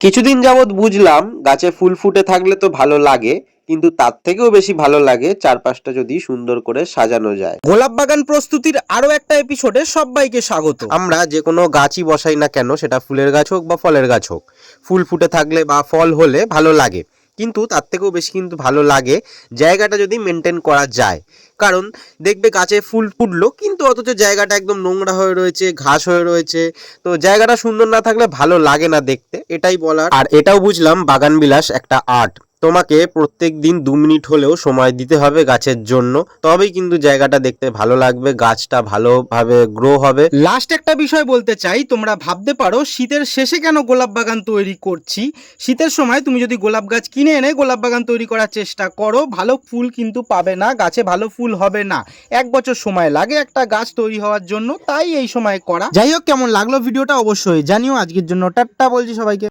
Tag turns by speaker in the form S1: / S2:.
S1: কিছুদিন যাবৎ বুঝলাম গাছে ফুল ফুটে থাকলে তো ভালো লাগে, কিন্তু তার থেকেও বেশি ভালো লাগে চারপাশটা যদি সুন্দর করে সাজানো যায়।
S2: গোলাপ বাগান প্রস্তুতির আরো একটা এপিসোডে সবাইকে স্বাগত।
S1: আমরা যে কোনো গাছই বসাই না কেন, সেটা ফুলের গাছ হোক বা ফলের গাছ হোক, ফুল ফুটে থাকলে বা ফল হলে ভালো লাগে, কিন্তু তার থেকেও বেশি কিন্তু ভালো লাগে জায়গাটা যদি মেনটেন করা যায়। কারণ দেখবে গাছে ফুল ফুটলো কিন্তু অথচ জায়গাটা একদম নোংরা হয়ে রয়েছে, ঘাস হয়ে রয়েছে। তো জায়গাটা সুন্দর না থাকলে ভালো লাগে না দেখতে, এটাই বলার। আর এটাও বুঝলাম বাগান বিলাস একটা আর্ট। তোমাকে প্রত্যেক দিন 2 মিনিট হলেও সময় দিতে হবে গাছের জন্য, তবেই কিন্তু জায়গাটা দেখতে ভালো লাগবে, গাছটা ভালোভাবে গ্রো হবে।
S2: লাস্ট একটা বিষয় বলতে চাই, তোমরা ভাবতে পারো শীতের শেষে কেন গোলাপ বাগান তৈরি করছি। শীতের সময় তুমি যদি গোলাপ গাছ কিনে এনে গোলাপ বাগান তৈরি করার চেষ্টা করো, ভালো ফুল কিন্তু পাবে না, গাছে ভালো ফুল হবে না। 1 বছর সময় লাগে একটা গাছ তৈরি হওয়ার জন্য, তাই এই সময় করা। যাই হোক, কেমন লাগলো ভিডিওটা অবশ্যই জানিও। আজকের জন্য টাটা বলছি সবাইকে।